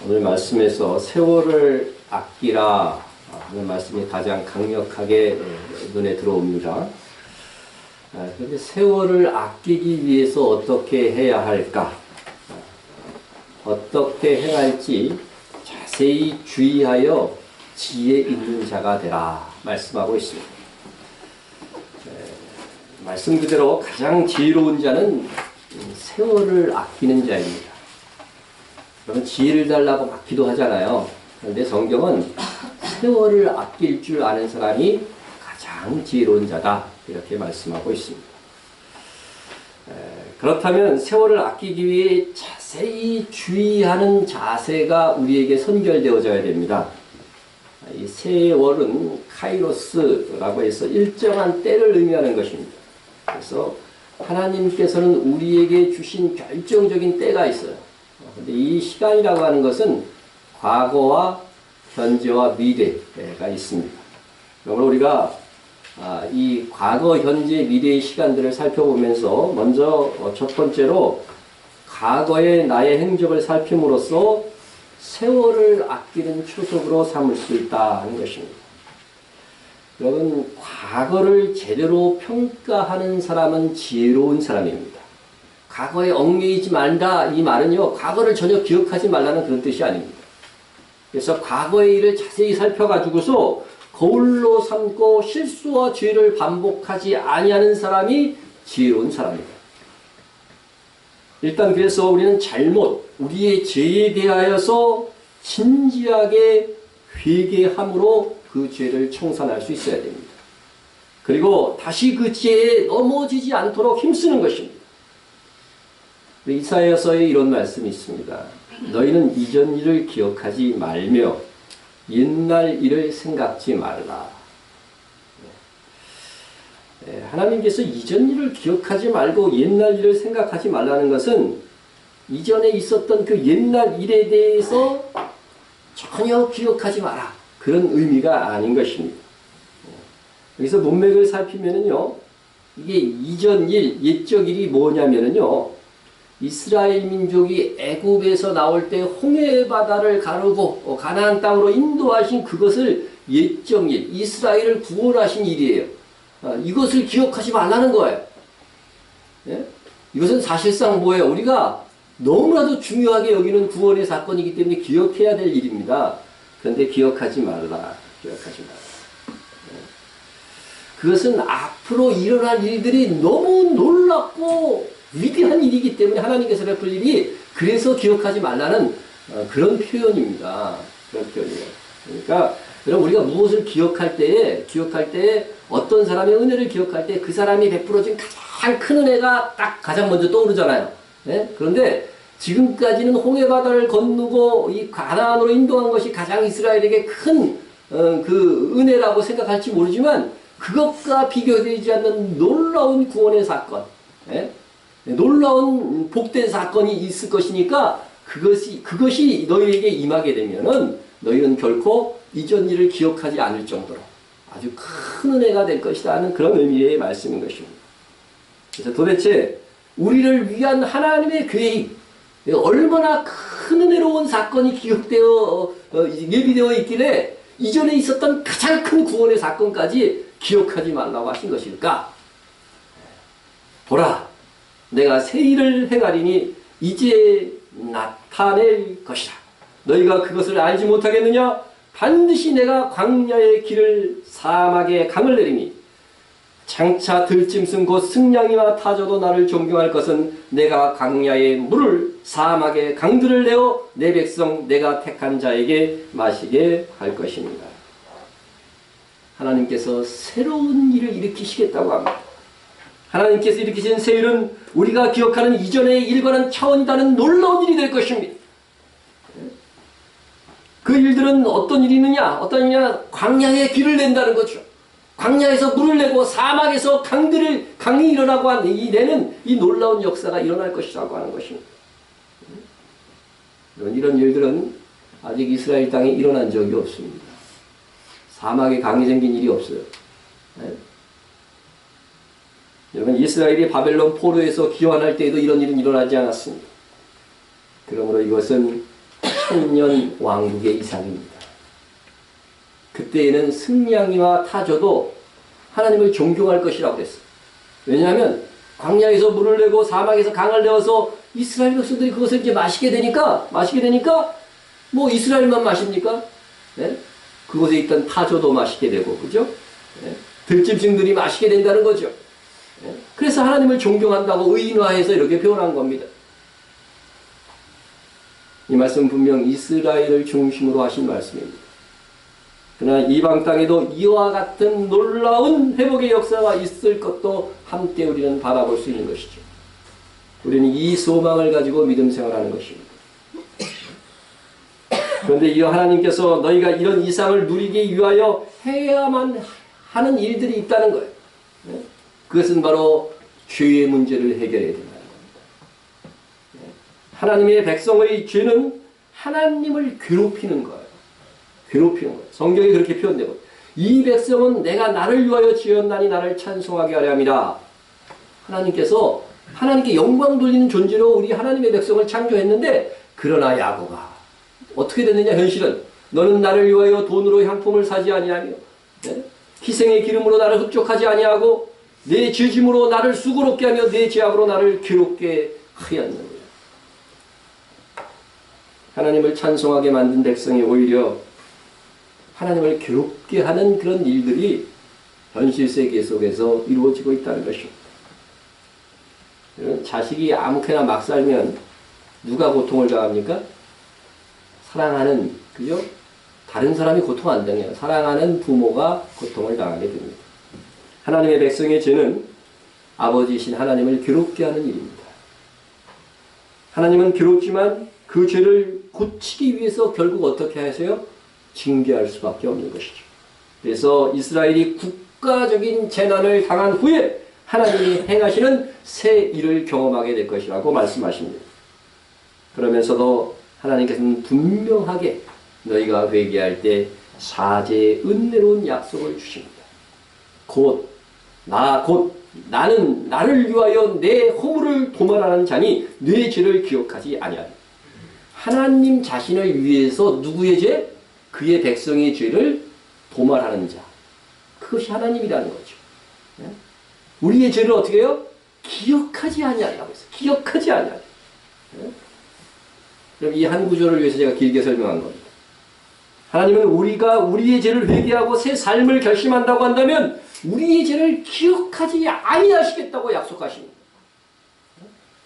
오늘 말씀에서 세월을 아끼라 하는 말씀이 가장 강력하게 눈에 들어옵니다. 그런데 세월을 아끼기 위해서 어떻게 해야 할까? 어떻게 행할지 자세히 주의하여 지혜 있는 자가 되라 말씀하고 있습니다. 말씀 그대로 가장 지혜로운 자는 세월을 아끼는 자입니다. 그러면 지혜를 달라고 막 기도하잖아요. 그런데 성경은 세월을 아낄 줄 아는 사람이 가장 지혜로운 자다 이렇게 말씀하고 있습니다. 그렇다면 세월을 아끼기 위해 자세히 주의하는 자세가 우리에게 선결되어져야 됩니다. 이 세월은 카이로스라고 해서 일정한 때를 의미하는 것입니다. 그래서 하나님께서는 우리에게 주신 결정적인 때가 있어요. 근데 이 시간이라고 하는 것은 과거와 현재와 미래가 있습니다. 그러므로 우리가 이 과거, 현재, 미래의 시간들을 살펴보면서 먼저 첫 번째로 과거의 나의 행적을 살핌으로써 세월을 아끼는 초석으로 삼을 수 있다 하는 것입니다. 여러분, 과거를 제대로 평가하는 사람은 지혜로운 사람입니다. 과거에 얽매이지 말라 이 말은요, 과거를 전혀 기억하지 말라는 그런 뜻이 아닙니다. 그래서 과거의 일을 자세히 살펴가지고서 거울로 삼고 실수와 죄를 반복하지 아니하는 사람이 지혜로운 사람입니다. 일단 그래서 우리는 우리의 죄에 대하여서 진지하게 회개함으로 그 죄를 청산할 수 있어야 됩니다. 그리고 다시 그 죄에 넘어지지 않도록 힘쓰는 것입니다. 이사야서에 이런 말씀이 있습니다. 너희는 이전 일을 기억하지 말며 옛날 일을 생각지 말라. 하나님께서 이전 일을 기억하지 말고 옛날 일을 생각하지 말라는 것은 이전에 있었던 그 옛날 일에 대해서 전혀 기억하지 마라. 그런 의미가 아닌 것입니다. 여기서 문맥을 살피면은요, 이게 이전 일, 옛적 일이 뭐냐면은요, 이스라엘 민족이 애굽에서 나올 때 홍해 바다를 가르고 가나안 땅으로 인도하신 그것을 옛적 일, 이스라엘을 구원하신 일이에요. 이것을 기억하지 말라는 거예요. 예? 이것은 사실상 뭐예요? 우리가 너무나도 중요하게 여기는 구원의 사건이기 때문에 기억해야 될 일입니다. 그런데 기억하지 말라. 기억하지 말라. 그것은 앞으로 일어날 일들이 너무 놀랍고 위대한 일이기 때문에 하나님께서 베풀 일이 그래서 기억하지 말라는 그런 표현입니다. 그런 표현이에요. 그러니까 여러분 우리가 무엇을 기억할 때에 어떤 사람의 은혜를 기억할 때 그 사람이 베풀어진 가장 큰 은혜가 딱 가장 먼저 떠오르잖아요. 네? 그런데 지금까지는 홍해바다를 건너고 이 가나안으로 인도한 것이 가장 이스라엘에게 큰 그 은혜라고 생각할지 모르지만 그것과 비교되지 않는 놀라운 구원의 사건, 네? 놀라운 복된 사건이 있을 것이니까 그것이 너희에게 임하게 되면은 너희는 결코 이전 일을 기억하지 않을 정도로 아주 큰 은혜가 될 것이다 하는 그런 의미의 말씀인 것입니다. 그래서 도대체 우리를 위한 하나님의 계획, 얼마나 큰 은혜로운 사건이 기억되어 예비되어 있길래 이전에 있었던 가장 큰 구원의 사건까지 기억하지 말라고 하신 것일까? 보라, 내가 새 일을 행하리니 이제 나타낼 것이라. 너희가 그것을 알지 못하겠느냐? 반드시 내가 광야의 길을 사막의 강을 내리니 장차 들짐승 곧 승냥이와 타조도 나를 존경할 것은 내가 광야의 물을 사막의 강들을 내어 내 백성 내가 택한 자에게 마시게 할 것입니다. 하나님께서 새로운 일을 일으키시겠다고 합니다. 하나님께서 일으키신 새 일은 우리가 기억하는 이전의 일과는 차원이 다른 놀라운 일이 될 것입니다. 그 일들은 어떤 일이느냐? 어떤 일이냐? 광야의 길을 낸다는 거죠. 광야에서 물을 내고 사막에서 강이 일어나고 한 이 내는 이 놀라운 역사가 일어날 것이라고 하는 것입니다. 이런 일들은 아직 이스라엘 땅에 일어난 적이 없습니다. 사막에 강이 생긴 일이 없어요. 네? 여러분, 이스라엘이 바벨론 포로에서 귀환할 때에도 이런 일은 일어나지 않았습니다. 그러므로 이것은 천년 왕국의 이상입니다. 그때에는 승냥이와 타조도 하나님을 존경할 것이라고 그랬어요. 왜냐하면 광야에서 물을 내고 사막에서 강을 내어서 이스라엘 백성들이 그것을 이제 마시게 되니까 뭐 이스라엘만 마십니까? 네? 그곳에 있던 타조도 마시게 되고, 그죠? 네? 들짐승들이 마시게 된다는 거죠. 네? 그래서 하나님을 존경한다고 의인화해서 이렇게 표현한 겁니다. 이 말씀은 분명 이스라엘을 중심으로 하신 말씀입니다. 그러나 이방 땅에도 이와 같은 놀라운 회복의 역사가 있을 것도 함께 우리는 바라볼 수 있는 것이죠. 우리는 이 소망을 가지고 믿음 생활하는 것입니다. 그런데 이 하나님께서 너희가 이런 이상을 누리기 위하여 해야만 하는 일들이 있다는 거예요. 그것은 바로 죄의 문제를 해결해야 된다는 겁니다. 하나님의 백성의 죄는 하나님을 괴롭히는 거예요. 성경이 그렇게 표현되고, 이 백성은 내가 나를 위하여 지었나니 나를 찬송하게 하려 함이라. 하나님께 영광 돌리는 존재로 우리 하나님의 백성을 창조했는데, 그러나 야고가 어떻게 됐느냐? 현실은 너는 나를 위하여 돈으로 향품을 사지 아니하며, 네? 희생의 기름으로 나를 흡족하지 아니하고 내 죄짐으로 나를 수고롭게 하며 내 죄악으로 나를 괴롭게 하였느니라. 하나님을 찬송하게 만든 백성이 오히려 하나님을 괴롭게 하는 그런 일들이 현실 세계 속에서 이루어지고 있다는 것입니다. 자식이 아무렇게나 막 살면 누가 고통을 당합니까? 사랑하는, 그죠? 다른 사람이 고통 안 당해요. 사랑하는 부모가 고통을 당하게 됩니다. 하나님의 백성의 죄는 아버지이신 하나님을 괴롭게 하는 일입니다. 하나님은 괴롭지만 그 죄를 고치기 위해서 결국 어떻게 하세요? 징계할 수밖에 없는 것이죠. 그래서 이스라엘이 국가적인 재난을 당한 후에 하나님이 행하시는 새 일을 경험하게 될 것이라고 말씀하십니다. 그러면서도 하나님께서는 분명하게 너희가 회개할 때 사죄의 은혜로운 약속을 주십니다. 나는 나를 위하여 내 허물을 도말하는 자니 내 죄를 기억하지 아니하리. 하나님 자신을 위해서 누구의 죄? 그의 백성의 죄를 도말하는 자. 그것이 하나님이라는 거죠. 우리의 죄를 어떻게 해요? 기억하지 아니하리라고 했어요. 기억하지 아니하리. 그럼 이 한 구절을 위해서 제가 길게 설명한 겁니다. 하나님은 우리가 우리의 죄를 회개하고 새 삶을 결심한다고 한다면 우리의 죄를 기억하지 아니하시겠다고 약속하십니다.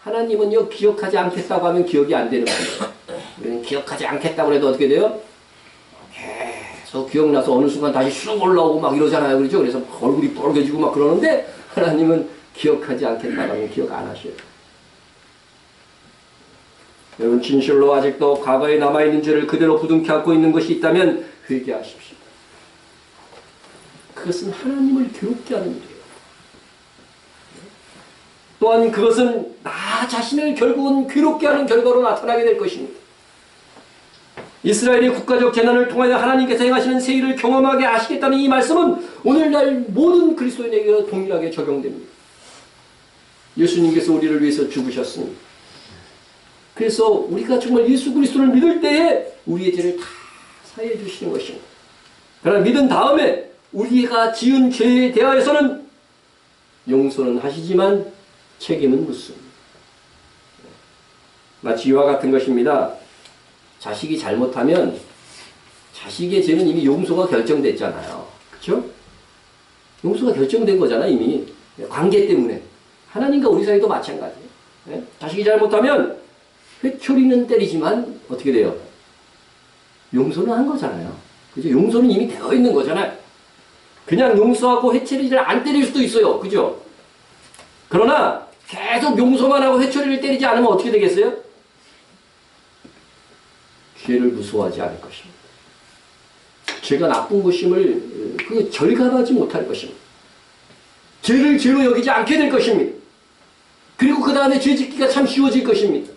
하나님은요, 기억하지 않겠다고 하면 기억이 안 되는 겁니다. 우리는 기억하지 않겠다고 해도 어떻게 돼요? 계속 기억나서 어느 순간 다시 쑥 올라오고 막 이러잖아요. 그렇죠? 그래서 얼굴이 뻘개지고 막 그러는데 하나님은 기억하지 않겠다고 하면 기억 안 하셔요. 여러분, 진실로 아직도 과거에 남아있는 죄를 그대로 부둥켜 안고 있는 것이 있다면 회개하십시오. 그것은 하나님을 괴롭게 하는 일이에요. 또한 그것은 나 자신을 결국은 괴롭게 하는 결과로 나타나게 될 것입니다. 이스라엘의 국가적 재난을 통하여 하나님께서 행하시는 새 일을 경험하게 하시겠다는 이 말씀은 오늘날 모든 그리스도인에게 동일하게 적용됩니다. 예수님께서 우리를 위해서 죽으셨습니다. 그래서 우리가 정말 예수 그리스도를 믿을 때에 우리의 죄를 다 사해 주시는 것입니다. 그러나 믿은 다음에 우리가 지은 죄에 대하여서는 용서는 하시지만 책임은 묻습니다. 마치 이와 같은 것입니다. 자식이 잘못하면 자식의 죄는 이미 용서가 결정됐잖아요. 그렇죠? 용서가 결정된 거잖아, 이미. 관계 때문에. 하나님과 우리 사이도 마찬가지예요. 자식이 잘못하면 회초리는 때리지만 어떻게 돼요? 용서는 한 거잖아요. 그죠? 용서는 이미 되어 있는 거잖아요. 그냥 용서하고 회초리를 안 때릴 수도 있어요. 그죠? 그러나 계속 용서만 하고 회초리를 때리지 않으면 어떻게 되겠어요? 죄를 무서워하지 않을 것입니다. 죄가 나쁜 것임을 절감하지 못할 것입니다. 죄를 죄로 여기지 않게 될 것입니다. 그리고 그 다음에 죄 짓기가 참 쉬워질 것입니다.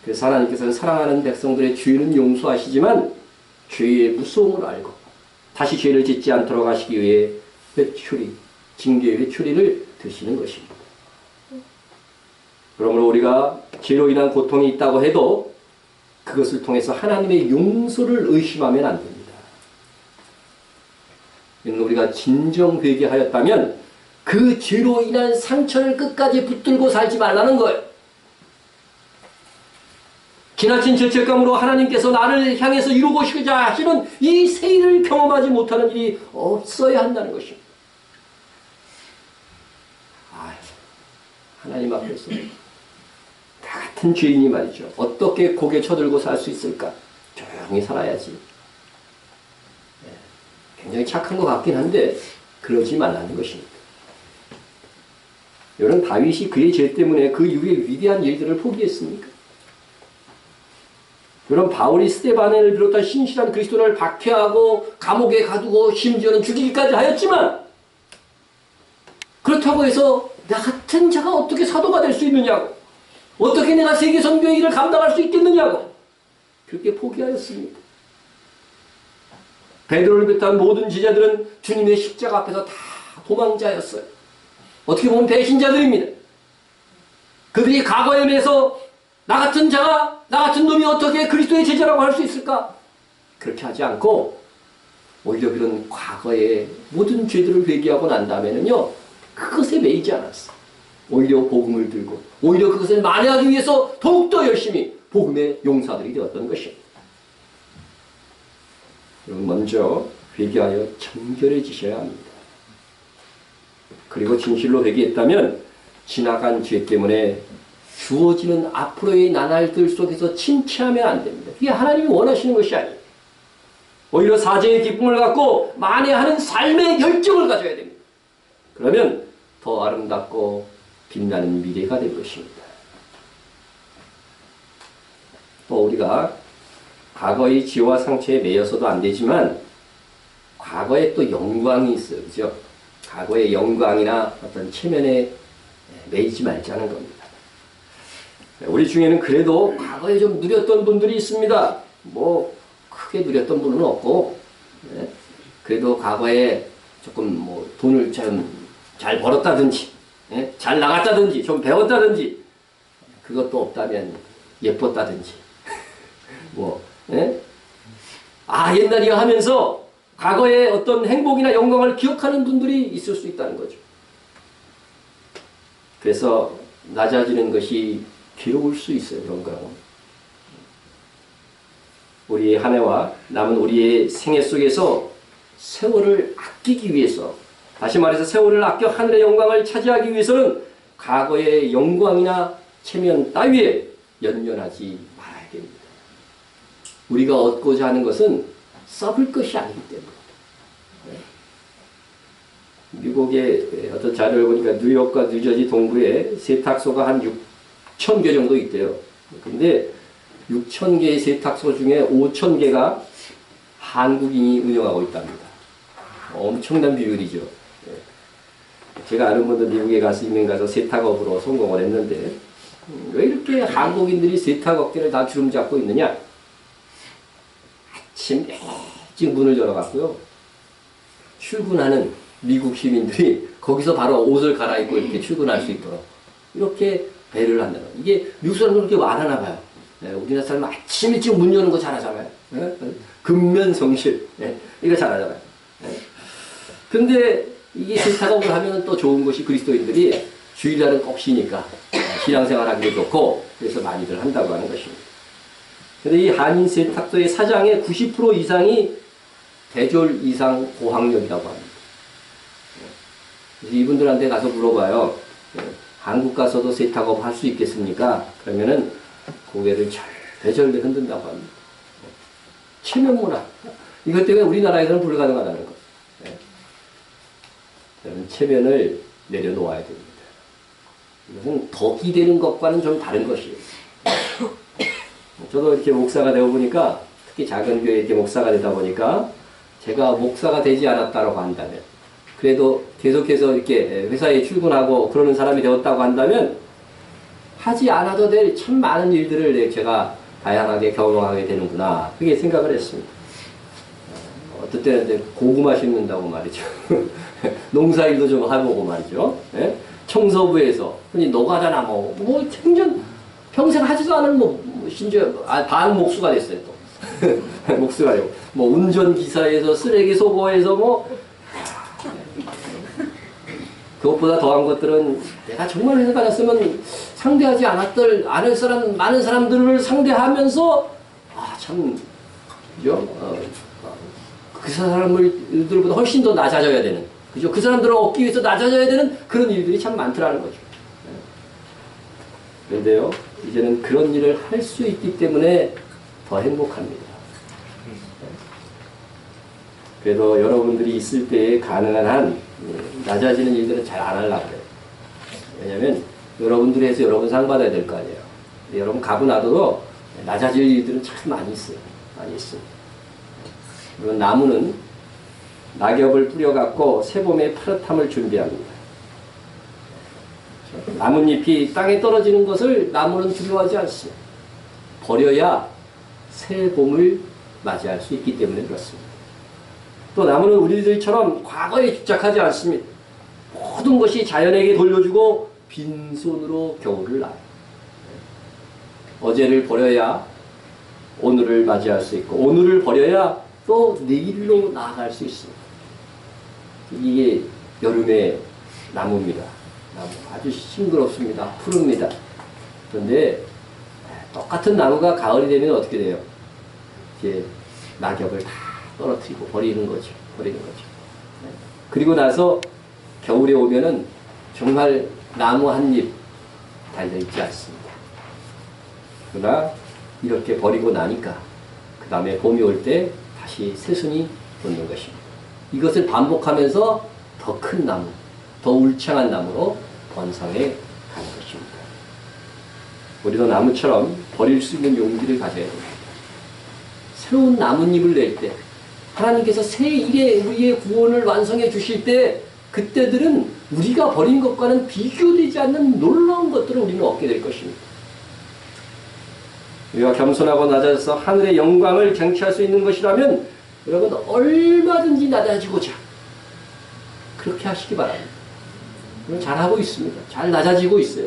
그래서 하나님께서는 사랑하는 백성들의 죄는 용서하시지만 죄의 무서움을 알고 다시 죄를 짓지 않도록 하시기 위해 회초리, 징계의 회초리를 드시는 것입니다. 그러므로 우리가 죄로 인한 고통이 있다고 해도 그것을 통해서 하나님의 용서를 의심하면 안 됩니다. 우리가 진정 회개하였다면 그 죄로 인한 상처를 끝까지 붙들고 살지 말라는 거예요. 지나친 죄책감으로 하나님께서 나를 향해서 이루고자 하시는 이 새 일을 경험하지 못하는 일이 없어야 한다는 것입니다. 하나님 앞에서 다 같은 죄인이 말이죠. 어떻게 고개 쳐들고 살 수 있을까? 조용히 살아야지. 굉장히 착한 것 같긴 한데 그러지 말라는 것입니다. 여러분, 다윗이 그의 죄 때문에 그 이후에 위대한 일들을 포기했습니까? 여러분, 바울이 스데반을 비롯한 신실한 그리스도를 박해하고 감옥에 가두고 심지어는 죽이기까지 하였지만, 그렇다고 해서 나 같은 자가 어떻게 사도가 될 수 있느냐고, 어떻게 내가 세계 선교의 일을 감당할 수 있겠느냐고 그렇게 포기하였습니다. 베드로를 비롯한 모든 제자들은 주님의 십자가 앞에서 다 도망자였어요. 어떻게 보면 배신자들입니다. 그들이 과거에 비해서 나 같은 자가, 나 같은 놈이 어떻게 그리스도의 제자라고 할 수 있을까? 그렇게 하지 않고 오히려 그런 과거의 모든 죄들을 회개하고 난 다음에는요, 그것에 매이지 않았어. 오히려 복음을 들고 오히려 그것을 만회하기 위해서 더욱더 열심히 복음의 용사들이 되었던 것입니다. 먼저 회개하여 정결해지셔야 합니다. 그리고 진실로 회개했다면 지나간 죄 때문에 주어지는 앞으로의 나날들 속에서 침체하면 안 됩니다. 그게 하나님이 원하시는 것이 아니에요. 오히려 사죄의 기쁨을 갖고 만회하는 삶의 열정을 가져야 됩니다. 그러면 더 아름답고 빛나는 미래가 될 것입니다. 또 우리가 과거의 지와 상처에 매여서도 안 되지만 과거에 또 영광이 있어요. 그죠? 과거의 영광이나 어떤 체면에 매이지 말자는 겁니다. 우리 중에는 그래도 과거에 좀 누렸던 분들이 있습니다. 뭐 크게 누렸던 분은 없고, 그래도 과거에 조금 뭐 돈을 좀 잘 벌었다든지, 잘 나갔다든지, 좀 배웠다든지, 그것도 없다면 예뻤다든지, 옛날이야 하면서 과거의 어떤 행복이나 영광을 기억하는 분들이 있을 수 있다는 거죠. 그래서 낮아지는 것이 괴로울 수 있어요. 그런 거. 우리의 한 해와 남은 우리의 생애 속에서 세월을 아끼기 위해서, 다시 말해서 세월을 아껴 하늘의 영광을 차지하기 위해서는 과거의 영광이나 체면 따위에 연연하지 말아야 됩니다. 우리가 얻고자 하는 것은 썩을 것이 아니기 때문에. 미국의 어떤 자료를 보니까 뉴욕과 뉴저지 동부에 세탁소가 한 6,000개 정도 있대요. 근데 6,000개의 세탁소 중에 5,000개가 한국인이 운영하고 있답니다. 엄청난 비율이죠. 제가 아는 분도 미국에 가서 이민 가서 세탁업으로 성공을 했는데, 왜 이렇게 한국인들이 세탁업계를 다 주름 잡고 있느냐? 아침 일찍 문을 열어갖고요, 출근하는 미국 시민들이 거기서 바로 옷을 갈아입고 이렇게 출근할 수 있도록 이렇게 배려를 한다는 거예요. 이게 미국 사람들 그렇게 안 하나 봐요. 우리나라 사람은 아침 일찍 문 여는 거 잘하잖아요. 근면성실, 이거 잘하잖아요. 근데 이게 세탁업을 하면 또 좋은 것이 그리스도인들이 주일날은 꼭 쉬니까 신앙생활 하기도 좋고, 그래서 많이들 한다고 하는 것입니다. 근데 이 한인 세탁소의 사장의 90% 이상이 대졸 이상 고학력이라고 합니다. 그래서 이분들한테 가서 물어봐요. 한국 가서도 세탁업 할 수 있겠습니까? 그러면은 고개를 절대절대 흔든다고 합니다. 체면 문화. 이것 때문에 우리나라에서는 불가능하다는 것. 체면을 내려놓아야 됩니다. 이것은 덕이 되는 것과는 좀 다른 것이에요. 저도 이렇게 목사가 되어 보니까, 특히 작은 교회 이렇게 목사가 되다 보니까, 제가 목사가 되지 않았다고 한다면, 그래도 계속해서 이렇게 회사에 출근하고 그러는 사람이 되었다고 한다면, 하지 않아도 될 참 많은 일들을 제가 다양하게 경험하게 되는구나, 그게 생각을 했습니다. 어떨 때는 고구마 심는다고 말이죠. 농사일도 좀 해보고 말이죠. 청소부에서 흔히 노가다나 생전 평생 하지도 않은 심지어 반목수가 됐어요 또. 목수가 되고 뭐 운전기사에서 쓰레기 소모해서 뭐 그것보다 더한 것들은 내가 정말 회사 다녔으면 상대하지 않을 사람 많은 사람들을 상대하면서 참 그죠? 그 사람들보다 훨씬 더 낮아져야 되는 그죠? 그 사람들을 얻기 위해서 낮아져야 되는 그런 일들이 참 많더라는 거죠. 그런데요, 이제는 그런 일을 할 수 있기 때문에 더 행복합니다. 그래도 여러분들이 있을 때에 가능한 한 낮아지는 일들은 잘 안 하려고 해요. 왜냐면 여러분들이 해서 여러분 상 받아야 될 거 아니에요. 여러분 가고 나도 낮아질 일들은 참 많이 있어요. 많이 있어요. 그리고 나무는 낙엽을 뿌려갖고 새봄의 파릇함을 준비합니다. 나뭇잎이 땅에 떨어지는 것을 나무는 두려워하지 않습니다. 버려야 새 봄을 맞이할 수 있기 때문에 그렇습니다. 또 나무는 우리들처럼 과거에 집착하지 않습니다. 모든 것이 자연에게 돌려주고 빈손으로 겨울을 나요. 어제를 버려야 오늘을 맞이할 수 있고 오늘을 버려야 또 내일로 나아갈 수 있습니다. 이게 여름의 나무입니다. 나무 아주 싱그럽습니다. 푸릅니다. 그런데 똑같은 나무가 가을이 되면 어떻게 돼요? 이제 낙엽을 다 떨어뜨리고 버리는 거죠. 그리고 나서 겨울에 오면은 정말 나무 한 잎 달려있지 않습니다. 그러나 이렇게 버리고 나니까 그 다음에 봄이 올 때 다시 새순이 돋는 것입니다. 이것을 반복하면서 더 큰 나무, 더 울창한 나무로 번성해 가는 것입니다. 우리도 나무처럼 버릴 수 있는 용기를 가져야 됩니다. 새로운 나뭇잎을 낼 때 하나님께서 새 일에 우리의 구원을 완성해 주실 때 그때들은 우리가 버린 것과는 비교되지 않는 놀라운 것들을 우리는 얻게 될 것입니다. 우리가 겸손하고 낮아져서 하늘의 영광을 쟁취할 수 있는 것이라면 여러분 얼마든지 낮아지고자 그렇게 하시기 바랍니다. 잘하고 있습니다. 잘 낮아지고 있어요.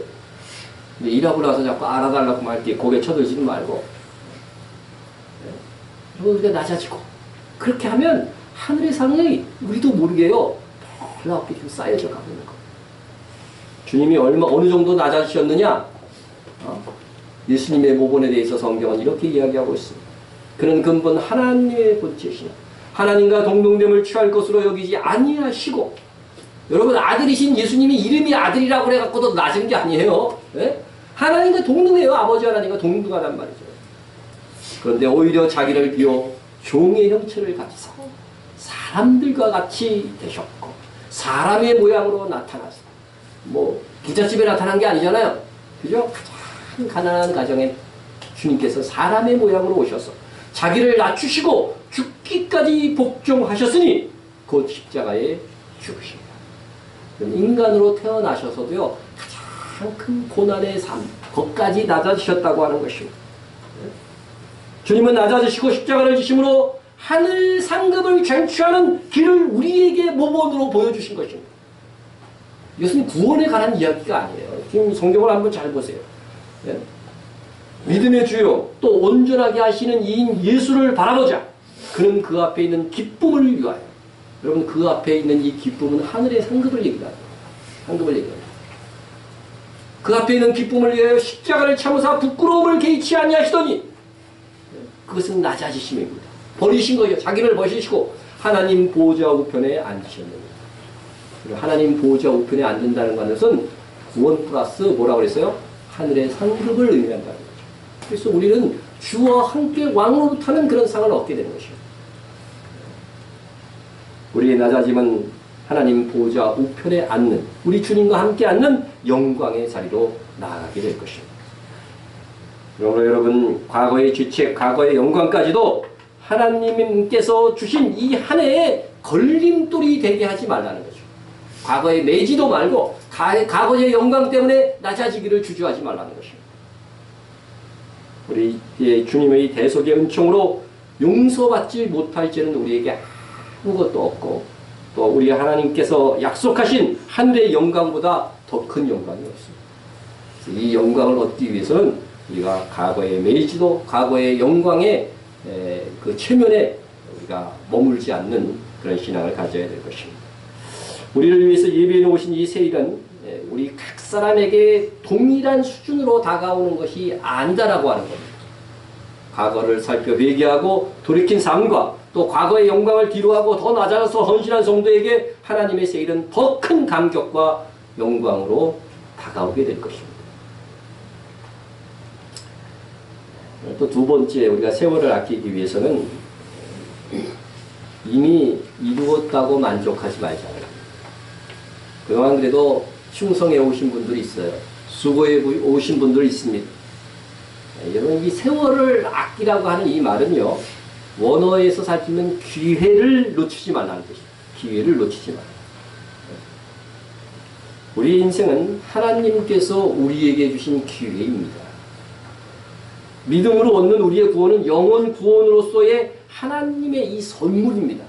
근데 일하고 나서 자꾸 알아달라고 막 이렇게 고개 쳐들지는 말고 여러분 우리가 낮아지고 그렇게 하면 하늘의 상이 우리도 모르게요 놀랍게 좀 쌓여져 가고 있는 겁니다. 주님이 어느 정도 낮아지셨느냐? 예수님의 모본에 대해서 성경은 이렇게 이야기하고 있습니다. 그는 근본 하나님의 본체시나 하나님과 동등됨을 취할 것으로 여기지 아니하시고 여러분 아들이신 예수님이 이름이 아들이라고 해갖고도 낮은 게 아니에요. 네? 하나님과 동등해요. 아버지 하나님과 동등하단 말이죠. 그런데 오히려 자기를 비워 종의 형체를 가지사 사람들과 같이 되셨고 사람의 모양으로 나타나서 뭐 부잣집에 나타난 게 아니잖아요. 그죠? 가장 가난한 가정에 주님께서 사람의 모양으로 오셔서 자기를 낮추시고 죽기까지 복종하셨으니 곧 십자가에 죽으십니다. 인간으로 태어나셔서도요 가장 큰 고난의 삶 거기까지 낮아지셨다고 하는 것입니다. 주님은 낮아지시고 십자가를 지심으로 하늘 상급을 쟁취하는 길을 우리에게 모본으로 보여주신 것입니다. 이것은 구원에 관한 이야기가 아니에요. 지금 성경을 한번 잘 보세요. 네? 믿음의 주요 또 온전하게 하시는 이인 예수를 바라보자. 그는 그 앞에 있는 기쁨을 위하여. 여러분 그 앞에 있는 이 기쁨은 하늘의 상급을 얘기합니다. 상급을 얘기합니다. 그 앞에 있는 기쁨을 위하여 십자가를 참으사 부끄러움을 개의치 아니하시더니 그것은 낮아지심입니다. 버리신 거죠. 자기를 버리시고 하나님 보좌 우편에 앉으셨느니라. 하나님 보좌 우편에 앉는다는 것은 구원 플러스 뭐라고 그랬어요? 하늘의 상급을 의미한다는 거죠. 그래서 우리는 주와 함께 왕으로부터는 그런 상을 얻게 되는 것이죠. 우리의 낮아짐은 하나님 보좌 우편에 앉는 우리 주님과 함께 앉는 영광의 자리로 나아가게 될 것입니다. 그러므로 여러분 과거의 죄책, 과거의 영광까지도 하나님께서 주신 이 한 해에 걸림돌이 되게 하지 말라는 거죠. 과거에 매지도 말고 과거의 영광 때문에 낮아지기를 주저하지 말라는 것입니다. 우리 주님의 대속의 은총으로 용서받지 못할 죄는 우리에게 아무것도 없고 또 우리 하나님께서 약속하신 하늘의 영광보다 더 큰 영광이 없습니다. 이 영광을 얻기 위해서는 우리가 과거의 메이지도 과거의 영광의 그 체면에 우리가 머물지 않는 그런 신앙을 가져야 될 것입니다. 우리를 위해서 예배해 놓으신 이 세일은 우리 각 사람에게 동일한 수준으로 다가오는 것이 아니다라고 하는 겁니다. 과거를 살펴 회개하고 돌이킨 삶과 또 과거의 영광을 뒤로하고 더 낮아서 헌신한 성도에게 하나님의 세일은 더 큰 감격과 영광으로 다가오게 될 것입니다. 또 두 번째, 우리가 세월을 아끼기 위해서는 이미 이루었다고 만족하지 말자는. 그동안 그래도 충성해 오신 분들이 있어요. 수고해 오신 분들이 있습니다. 여러분, 이 세월을 아끼라고 하는 이 말은요, 원어에서 살피면 기회를 놓치지 말라는 뜻이에요. 기회를 놓치지 말라. 우리 인생은 하나님께서 우리에게 주신 기회입니다. 믿음으로 얻는 우리의 구원은 영원 구원으로서의 하나님의 이 선물입니다.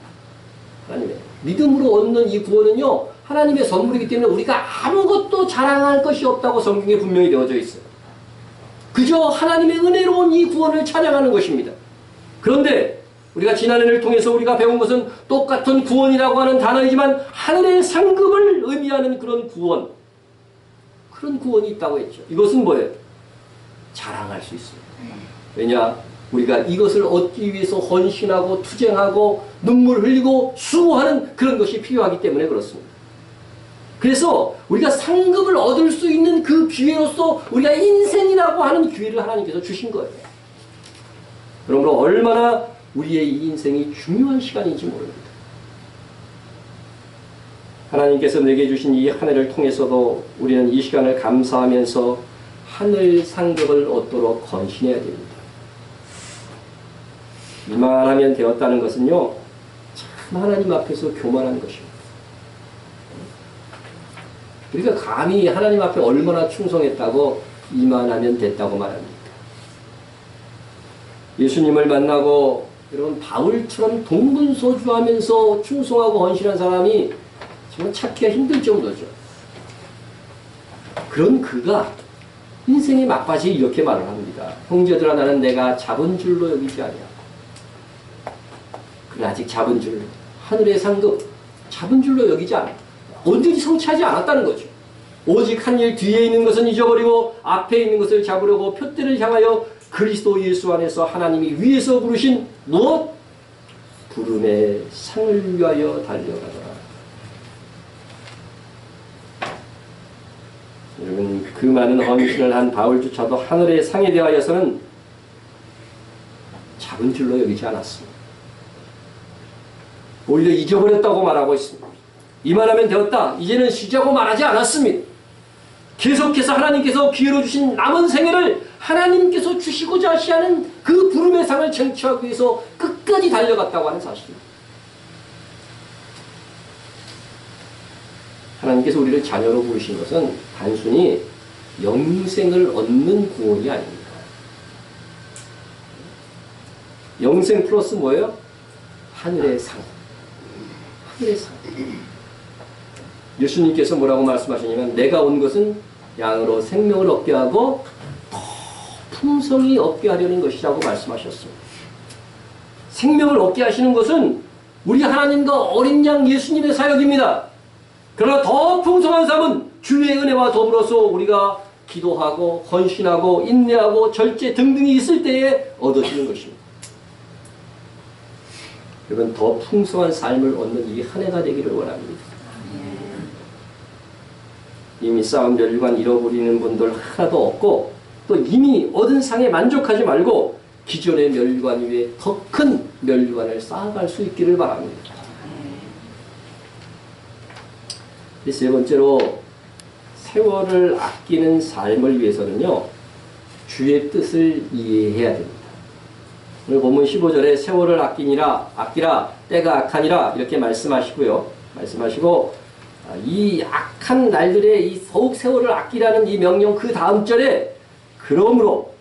하나님의 믿음으로 얻는 이 구원은요, 하나님의 선물이기 때문에 우리가 아무것도 자랑할 것이 없다고 성경에 분명히 되어져 있어요. 그저 하나님의 은혜로운 이 구원을 찬양하는 것입니다. 그런데 우리가 지난해를 통해서 우리가 배운 것은 똑같은 구원이라고 하는 단어이지만 하늘의 상급을 의미하는 그런 구원, 그런 구원이 있다고 했죠. 이것은 뭐예요? 자랑할 수 있습니다. 왜냐? 우리가 이것을 얻기 위해서 헌신하고 투쟁하고 눈물 흘리고 수고하는 그런 것이 필요하기 때문에 그렇습니다. 그래서 우리가 상급을 얻을 수 있는 그 기회로서 우리가 인생이라고 하는 기회를 하나님께서 주신 거예요. 그러므로 얼마나 우리의 이 인생이 중요한 시간인지 모릅니다. 하나님께서 내게 주신 이 한 해를 통해서도 우리는 이 시간을 감사하면서 하늘 상급을 얻도록 헌신해야 됩니다. 이만하면 되었다는 것은요, 참 하나님 앞에서 교만한 것입니다. 우리가 감히 하나님 앞에 얼마나 충성했다고 이만하면 됐다고 말합니까? 예수님을 만나고 여러분 바울처럼 동분서주하면서 충성하고 헌신한 사람이 정말 찾기가 힘들 정도죠. 그런 그가 인생의 막바지에 이렇게 말을 합니다. 형제들아, 나는 내가 잡은 줄로 여기지 아니하고. 그래, 아직 잡은 줄로, 하늘의 상급 잡은 줄로 여기지 않아. 언제든지 성취하지 않았다는 거죠. 오직 한 일 뒤에 있는 것은 잊어버리고 앞에 있는 것을 잡으려고 표대를 향하여 그리스도 예수 안에서 하나님이 위에서 부르신 무엇? 부름의 상을 위하여 달려가더라. 여러분, 그 많은 헌신을 한 바울조차도 하늘의 상에 대하여서는 잡은 줄로 여기지 않았습니다. 오히려 잊어버렸다고 말하고 있습니다. 이만하면 되었다, 이제는 쉬자고 말하지 않았습니다. 계속해서 하나님께서 기회로 주신 남은 생애를 하나님께서 주시고자 하시는 그 부름의 상을 쟁취하기 위해서 끝까지 달려갔다고 하는 사실입니다. 하나님께서 우리를 자녀로 부르신 것은 단순히 영생을 얻는 구원이 아닙니다. 영생 플러스 뭐예요? 하늘의 상. 하늘의 상. 예수님께서 뭐라고 말씀하시냐면, 내가 온 것은 양으로 생명을 얻게 하고 더 풍성히 얻게 하려는 것이라고 말씀하셨습니다. 생명을 얻게 하시는 것은 우리 하나님과 어린 양 예수님의 사역입니다. 그러나 더 풍성한 삶은 주의 은혜와 더불어서 우리가 기도하고 헌신하고 인내하고 절제 등등이 있을 때에 얻어지는 것입니다. 여러분, 더 풍성한 삶을 얻는 이 한 해가 되기를 원합니다. 이미 쌓은 멸류관 잃어버리는 분들 하나도 없고, 또 이미 얻은 상에 만족하지 말고 기존의 멸류관 위에 더 큰 멸류관을 쌓아갈 수 있기를 바랍니다. 세 번째로, 세월을 아끼는 삶을 위해서는요, 주의 뜻을 이해해야 됩니다. 오늘 본문 15절에 세월을 아끼라 때가 악하니라 이렇게 말씀하시고요. 말씀하시고 이 악한 날들에 이 더욱 세월을 아끼라는 이 명령 그 다음 절에 그러므로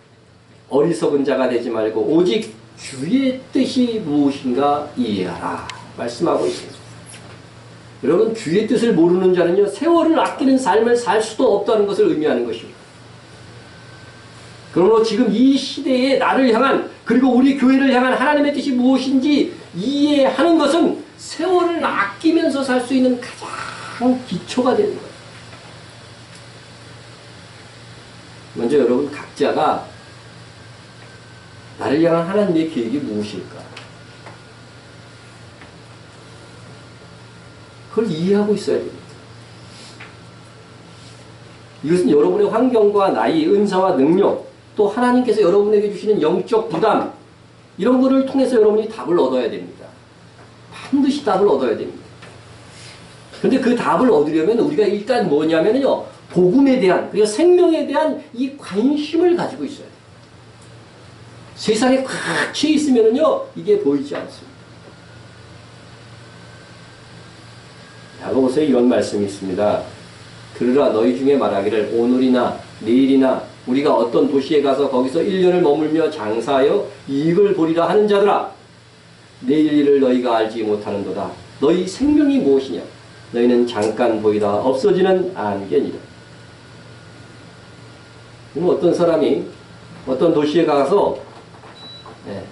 어리석은 자가 되지 말고 오직 주의 뜻이 무엇인가 이해하라 말씀하고 있습니다. 여러분, 주의 뜻을 모르는 자는요, 세월을 아끼는 삶을 살 수도 없다는 것을 의미하는 것입니다. 그러므로 지금 이 시대에 나를 향한 그리고 우리 교회를 향한 하나님의 뜻이 무엇인지 이해하는 것은 세월을 아끼면서 살 수 있는 가장 기초가 되는 거예요. 먼저 여러분 각자가 나를 향한 하나님의 계획이 무엇일까? 그걸 이해하고 있어야 됩니다. 이것은 여러분의 환경과 나이, 은사와 능력, 또 하나님께서 여러분에게 주시는 영적 부담 이런 거를 통해서 여러분이 답을 얻어야 됩니다. 반드시 답을 얻어야 됩니다. 그런데 그 답을 얻으려면 우리가 일단 뭐냐면요. 복음에 대한 그리고 생명에 대한 이 관심을 가지고 있어야 돼요. 세상에 꽉 채 있으면요 이게 보이지 않습니다. 야고보서에 이런 말씀이 있습니다. 들으라 너희 중에 말하기를 오늘이나 내일이나 우리가 어떤 도시에 가서 거기서 1년을 머물며 장사하여 이익을 보리라 하는 자들아 내일 일을 너희가 알지 못하는도다. 너희 생명이 무엇이냐? 너희는 잠깐 보이다 없어지는 안개니라. 어떤 사람이 어떤 도시에 가서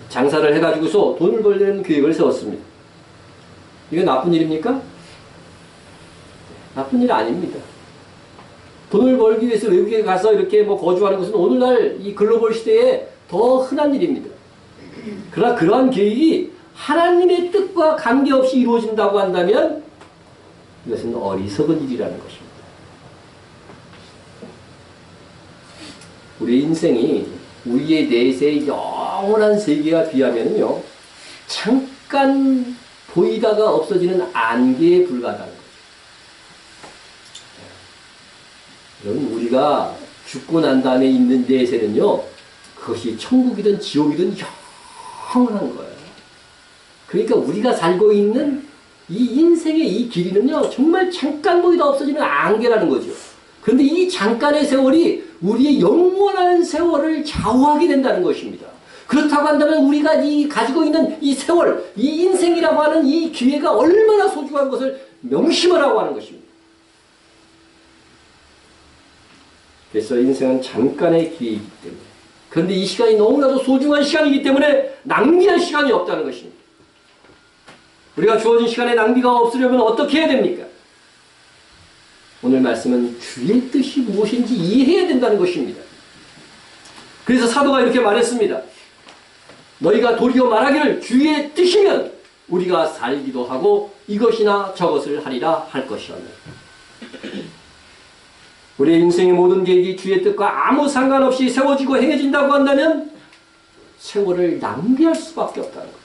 장사를 해가지고서 돈을 벌려는 계획을 세웠습니다. 이게 나쁜 일입니까? 나쁜 일 아닙니다. 돈을 벌기 위해서 외국에 가서 이렇게 거주하는 것은 오늘날 이 글로벌 시대에 더 흔한 일입니다. 그러나 그러한 계획이 하나님의 뜻과 관계없이 이루어진다고 한다면 이것은 어리석은 일이라는 것입니다. 우리의 인생이 우리의 내세의 영원한 세계와 비하면요 잠깐 보이다가 없어지는 안개에 불과하다는 거죠. 여러분 우리가 죽고 난 다음에 있는 내세는요 그것이 천국이든 지옥이든 영원한 거예요. 그러니까 우리가 살고 있는 이 인생의 이 길이는요 정말 잠깐 보이다 없어지는 안개라는 거죠. 그런데 이 잠깐의 세월이 우리의 영원한 세월을 좌우하게 된다는 것입니다. 그렇다고 한다면 우리가 가지고 있는 이 세월, 이 인생이라고 하는 이 기회가 얼마나 소중한 것을 명심하라고 하는 것입니다. 그래서 인생은 잠깐의 기회이기 때문에 그런데 이 시간이 너무나도 소중한 시간이기 때문에 낭비할 시간이 없다는 것입니다. 우리가 주어진 시간에 낭비가 없으려면 어떻게 해야 됩니까? 오늘 말씀은 주의 뜻이 무엇인지 이해해야 된다는 것입니다. 그래서 사도가 이렇게 말했습니다. 너희가 도리어 말하기를 주의 뜻이면 우리가 살기도 하고 이것이나 저것을 하리라 할 것이었네. 우리의 인생의 모든 계획이 주의 뜻과 아무 상관없이 세워지고 행해진다고 한다면 세월을 낭비할 수밖에 없다는 거죠.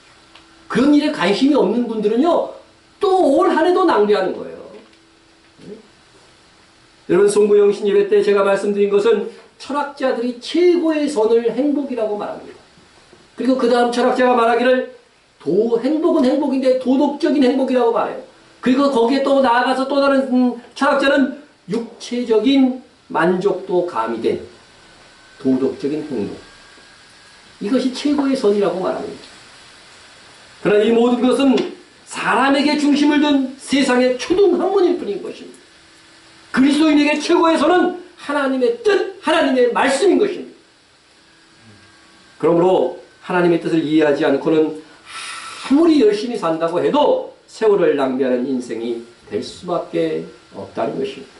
그런 일에 관심이 없는 분들은요 또 올 한 해도 낭비하는 거예요. 여러분 송구영신 예배 때 제가 말씀드린 것은 철학자들이 최고의 선을 행복이라고 말합니다. 그리고 그 다음 철학자가 말하기를 행복은 행복인데 도덕적인 행복이라고 말해요. 그리고 거기에 또 나아가서 또 다른 철학자는 육체적인 만족도 가미된 도덕적인 행복. 이것이 최고의 선이라고 말합니다. 그러나 이 모든 것은 사람에게 중심을 둔 세상의 초등학문일 뿐인 것입니다. 그리스도인에게 최고의 선은 하나님의 뜻, 하나님의 말씀인 것입니다. 그러므로 하나님의 뜻을 이해하지 않고는 아무리 열심히 산다고 해도 세월을 낭비하는 인생이 될 수밖에 없다는 것입니다.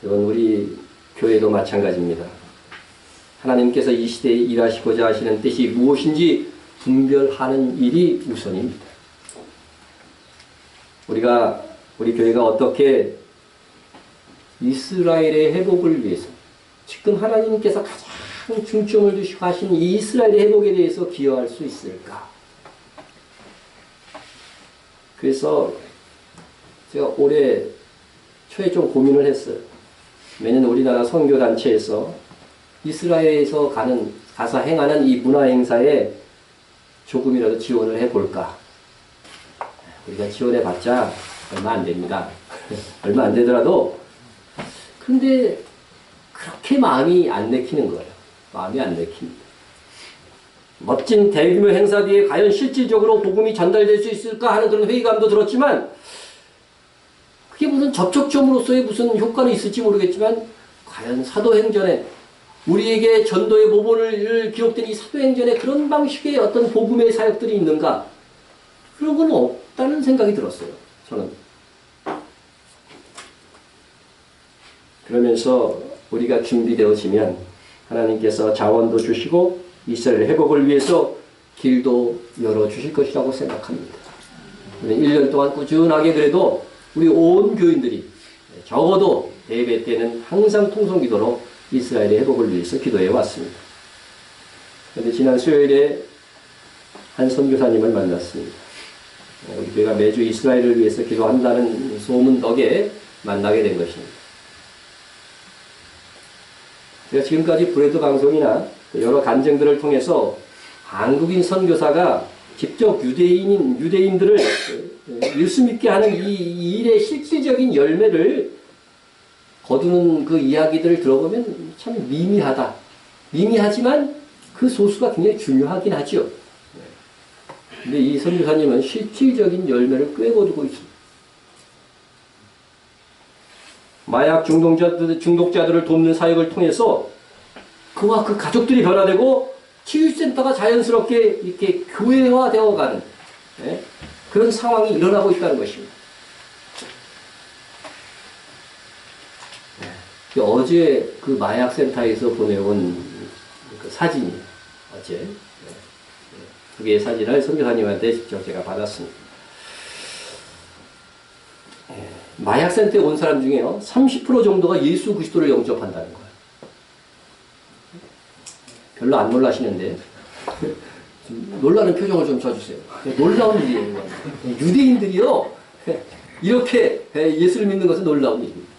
여러분 우리 교회도 마찬가지입니다. 하나님께서 이 시대에 일하시고자 하시는 뜻이 무엇인지 분별하는 일이 우선입니다. 우리 교회가 어떻게 이스라엘의 회복을 위해서 지금 하나님께서 가장 중점을 두시고 하신 이 이스라엘의 회복에 대해서 기여할 수 있을까? 그래서 제가 올해 초에 좀 고민을 했어요. 매년 우리나라 선교단체에서 이스라엘에서 가서 행하는 이 문화행사에 조금이라도 지원을 해볼까? 우리가 지원해봤자 얼마 안 됩니다. 얼마 안 되더라도 근데 그렇게 마음이 안 내키는 거예요. 마음이 안 내킵니다. 멋진 대규모 행사 뒤에 과연 실질적으로 복음이 전달될 수 있을까 하는 그런 회의감도 들었지만 그게 무슨 접촉점으로서의 무슨 효과는 있을지 모르겠지만 과연 사도행전에 우리에게 전도의 모본을 기록된 이 사도행전에 그런 방식의 어떤 복음의 사역들이 있는가? 그런 건 없다는 생각이 들었어요. 저는. 그러면서 우리가 준비되어지면 하나님께서 자원도 주시고 이스라엘 회복을 위해서 길도 열어주실 것이라고 생각합니다. 1년 동안 꾸준하게 그래도 우리 온 교인들이 적어도 예배 때는 항상 통성기도로 이스라엘의 회복을 위해서 기도해 왔습니다. 그런데 지난 수요일에 한 선교사님을 만났습니다. 우리 교회가 매주 이스라엘을 위해서 기도한다는 소문 덕에 만나게 된 것입니다. 제가 지금까지 브레드 방송이나 여러 간증들을 통해서 한국인 선교사가 직접 유대인들을 예수 믿게 하는 이 일의 실질적인 열매를 거두는 그 이야기들을 들어보면 참 미미하다. 미미하지만 그 소수가 굉장히 중요하긴 하죠. 근데 이 선교사님은 실질적인 열매를 꽤 거두고 있습니다. 마약 중독자들을 돕는 사역을 통해서 그와 그 가족들이 변화되고 치유센터가 자연스럽게 이렇게 교회화되어가는 그런 상황이 일어나고 있다는 것입니다. 어제 그 마약센터에서 보내온 그 사진이 어제 두 개의 사진을 선교사님한테 직접 제가 받았습니다. 마약센터에 온 사람 중에요 30% 정도가 예수 그리스도를 영접한다는 거예요. 별로 안 놀라시는데 놀라는 표정을 좀 쳐주세요. 놀라운 일이에요. 유대인들이요 이렇게 예수를 믿는 것은 놀라운 일입니다.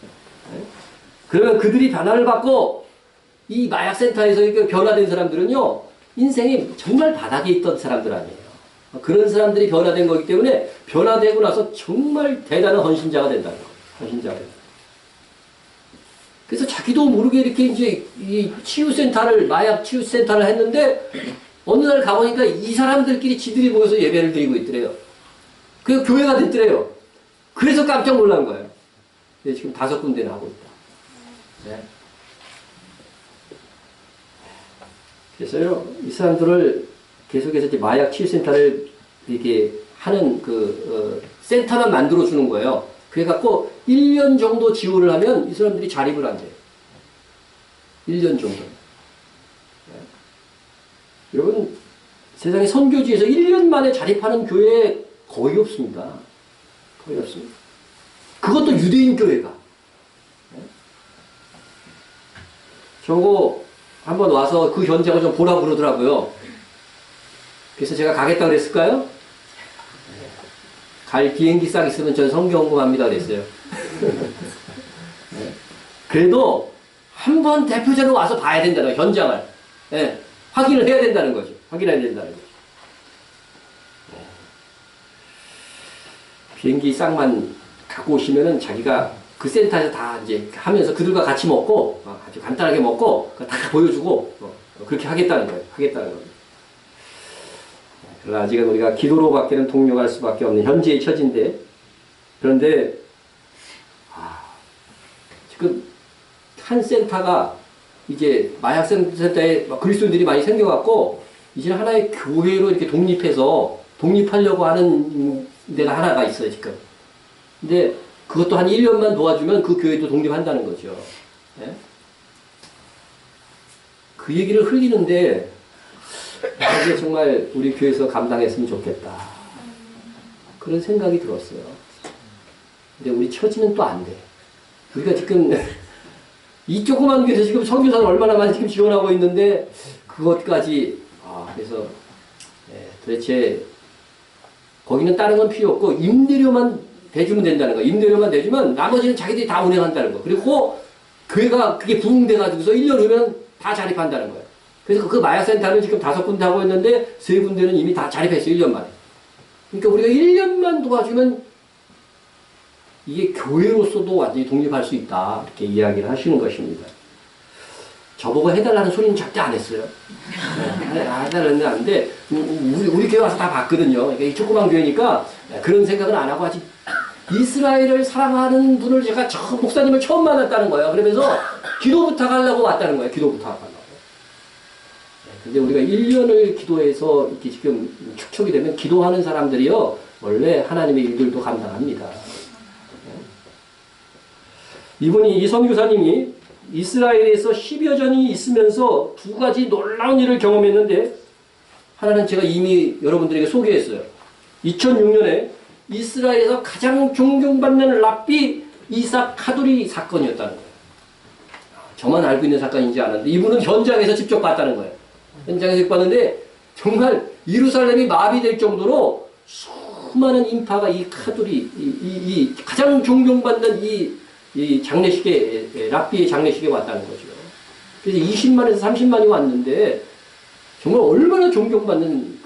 그러면 그들이 변화를 받고 이 마약센터에서 이렇게 변화된 사람들은요 인생이 정말 바닥에 있던 사람들 아니에요. 그런 사람들이 변화된 거기 때문에 변화되고 나서 정말 대단한 헌신자가 된다는 거예요. 헌신자가 된다. 그래서 자기도 모르게 이렇게 이제 이 치유센터를, 마약 치유센터를 했는데 어느 날 가보니까 이 사람들끼리 지들이 모여서 예배를 드리고 있더래요. 그 교회가 됐더래요. 그래서 깜짝 놀란 거예요. 지금 5군데나 하고 있다. 네. 그래서요, 이 사람들을 계속해서 이제 마약 치유센터를 이렇게 하는 센터만 만들어주는 거예요. 그래갖고 1년 정도 지원을 하면 이 사람들이 자립을 한대요. 1년 정도. 네. 여러분, 세상에 선교지에서 1년 만에 자립하는 교회 거의 없습니다. 거의 없습니다. 그것도 유대인 교회가. 네. 저거 한번 와서 그 현장을 좀 보라고 그러더라고요. 그래서 제가 가겠다 그랬을까요? 갈 비행기 싹 있으면 전 성경공부합니다 그랬어요. 네. 그래도 한번 대표자로 와서 봐야 된다는 거예요. 현장을. 네. 확인을 해야 된다는 거죠. 확인해야 된다는 거죠. 네. 비행기 싹만 갖고 오시면은 자기가 그 센터에서 다 이제 하면서 그들과 같이 먹고 아주 간단하게 먹고 다 보여주고 그렇게 하겠다는 거예요. 하겠다는 겁니다. 그러나 아직은 우리가 기도로밖에는 동력할 수밖에 없는 현재의 처지인데 그런데 지금 한 센터가 이제 마약 센터에 그리스도인들이 많이 생겨갖고 이제 하나의 교회로 이렇게 독립하려고 하는 데가 하나가 있어요 지금. 근데 그것도 한 1년만 도와주면 그 교회도 독립한다는 거죠. 네? 그 얘기를 흘리는데 이게 정말 우리 교회에서 감당했으면 좋겠다. 그런 생각이 들었어요. 근데 우리 처지는 또 안 돼. 우리가 지금 이 조그만 교회에서 지금 선교사를 얼마나 많이 지금 지원하고 있는데 그것까지 그래서 도대체 거기는 다른 건 필요 없고 임대료만 대주면 된다는 거. 임대료만 대주면 나머지는 자기들이 다 운영한다는 거. 그리고 교회가 그게 부흥돼가지고서 1년 후면 다 자립한다는 거예요. 그래서 그 마약센터는 지금 5군데 하고 있는데 3군데는 이미 다 자립했어요. 1년 만에. 그러니까 우리가 1년만 도와주면 이게 교회로서도 완전히 독립할 수 있다. 이렇게 이야기를 하시는 것입니다. 저보고 해달라는 소리는 절대 안 했어요. 해달라는 안 돼. 우리 교회 와서 다 봤거든요. 그러니까 이 조그만 교회니까 그런 생각은 안 하고 아직 이스라엘을 사랑하는 분을 제가 목사님을 처음 만났다는 거예요. 그러면서 기도 부탁하려고 왔다는 거예요. 기도 부탁하려고. 근데 우리가 1년을 기도해서 이렇게 지금 축적이 되면 기도하는 사람들이요, 원래 하나님의 일들도 감당합니다. 이분이, 이 선교사님이 이스라엘에서 10여 년이 있으면서 두 가지 놀라운 일을 경험했는데, 하나는 제가 이미 여러분들에게 소개했어요. 2006년에 이스라엘에서 가장 존경받는 랍비 이삭 카두리 사건이었다는 거예요. 저만 알고 있는 사건인지 아는데 이분은 현장에서 직접 봤다는 거예요. 현장에서 직접 봤는데 정말 예루살렘이 마비될 정도로 수많은 인파가 이 카두리, 이 가장 존경받는 이 장례식에, 랍비의 장례식에 왔다는 거죠. 그래서 20만에서 30만이 왔는데 정말 얼마나 존경받는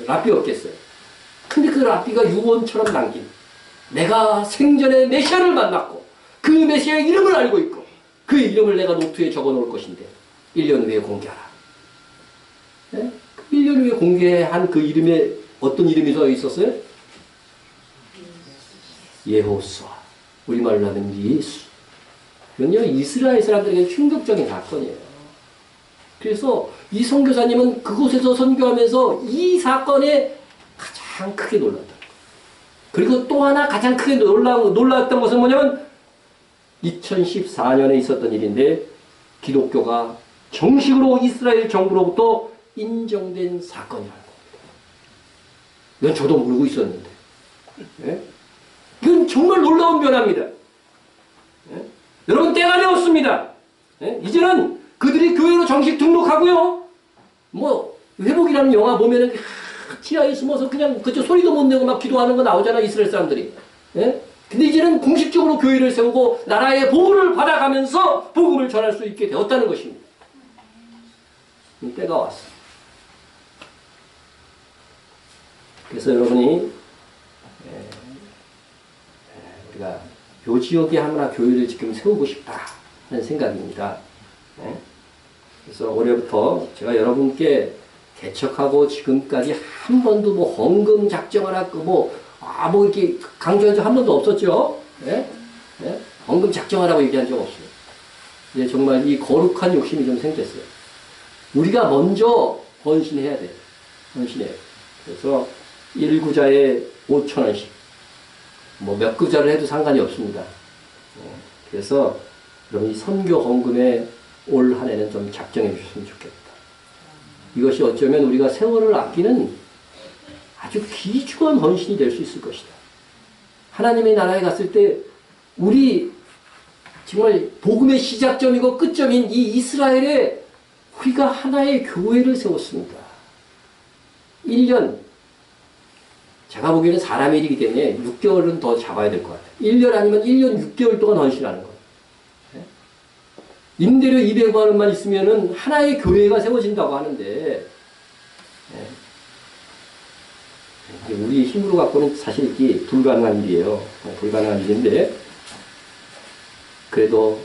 랍비였겠어요. 근데 그 랍비가 유언처럼 남긴, 내가 생전에 메시아를 만났고 그 메시아의 이름을 알고 있고 그의 이름을 내가 노트에 적어 놓을 것인데 1년 후에 공개하라. 네? 1년 후에 공개한 그 이름에 어떤 이름이 써 있었어요? 예호수아. 우리말로 하면 예수. 이건요, 이스라엘 사람들에게 충격적인 사건이에요. 그래서 이 선교사님은 그곳에서 선교하면서 이 사건에 가장 크게 놀랐다. 그리고 또 하나 가장 크게 놀랐던 것은 뭐냐면 2014년에 있었던 일인데 기독교가 정식으로 이스라엘 정부로부터 인정된 사건이라는 겁니다. 이건 저도 모르고 있었는데. 네? 이건 정말 놀라운 변화입니다. 네? 여러분, 때가 되었습니다. 네? 이제는 그들이 교회로 정식 등록하고요. 뭐 회복이라는 영화 보면은 지하에 숨어서 그냥 그저 소리도 못 내고 막 기도하는 거 나오잖아, 이스라엘 사람들이. 예? 근데 이제는 공식적으로 교회를 세우고 나라의 보호를 받아가면서 복음을 전할 수 있게 되었다는 것입니다. 때가 왔어. 그래서 여러분이 우리가 요 지역에 하나 교회를 지금 세우고 싶다 하는 생각입니다. 예? 그래서 올해부터 제가 여러분께 개척하고 지금까지 한 번도 뭐 헌금 작정하라 뭐 이렇게 강조한 적 한 번도 없었죠. 예? 예? 헌금 작정하라고 얘기한 적 없어요. 이제 정말 이 거룩한 욕심이 좀 생겼어요. 우리가 먼저 헌신해야 돼요. 헌신해요. 그래서 1구자에 5,000원씩 뭐 몇 구자를 해도 상관이 없습니다. 그래서 여러분 이 선교 헌금에 올 한 해는 좀 작정해 주셨으면 좋겠다. 이것이 어쩌면 우리가 세월을 아끼는 아주 귀중한 헌신이 될 수 있을 것이다. 하나님의 나라에 갔을 때 우리 정말 복음의 시작점이고 끝점인 이 이스라엘에 우리가 하나의 교회를 세웠습니다. 1년, 제가 보기에는 사람의 일이기 때문에 6개월은 더 잡아야 될 것 같아요. 1년 아니면 1년 6개월 동안 헌신하는 거예요. 임대료 200만 원만 있으면은 하나의 교회가 세워진다고 하는데, 우리 힘으로 갖고는 사실 이게 불가능한 일이에요. 불가능한 일인데, 그래도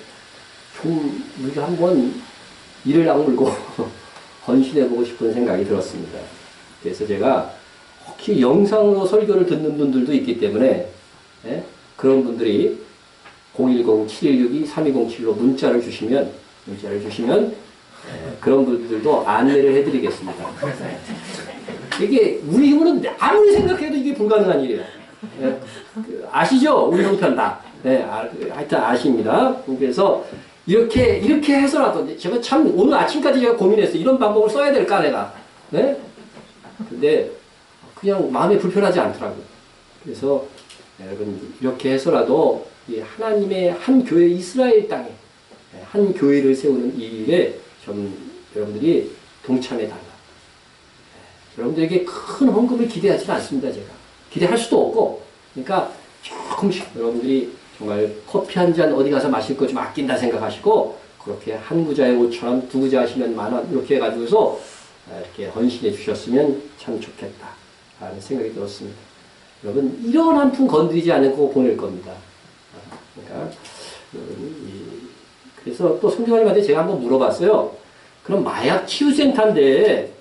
좀 우리가 한번 이를 악물고 헌신해보고 싶은 생각이 들었습니다. 그래서 제가 혹시 영상으로 설교를 듣는 분들도 있기 때문에, 그런 분들이 010-7162-3207로 문자를 주시면 그런 분들도 안내를 해드리겠습니다. 이게 우리 힘으로는 아무리 생각해도 이게 불가능한 일이에요. 아시죠? 우리 형편 다. 하여튼 아십니다. 그래서 이렇게 해서라도 제가 참 오늘 아침까지 제가 고민했어요. 이런 방법을 써야 될까 내가. 네? 근데 그냥 마음이 불편하지 않더라고요. 그래서 여러분 이렇게 해서라도 이 하나님의 한 교회 이스라엘 땅에 한 교회를 세우는 이 일에 좀 여러분들이 동참해달라. 여러분들에게 큰 헌금을 기대하지는 않습니다. 제가 기대할 수도 없고, 그러니까 조금씩 여러분들이 정말 커피 한 잔 어디 가서 마실 거 좀 아낀다 생각하시고 그렇게 한 구자에 5,000원, 두 구자 하시면 10,000원 이렇게 해가지고서 이렇게 헌신해 주셨으면 참 좋겠다 하는 생각이 들었습니다. 여러분 이런 한 푼 건드리지 않고 보낼 겁니다. 그러니까 그래서 또 성경님한테 제가 한번 물어봤어요. 그럼 마약 치유센터인데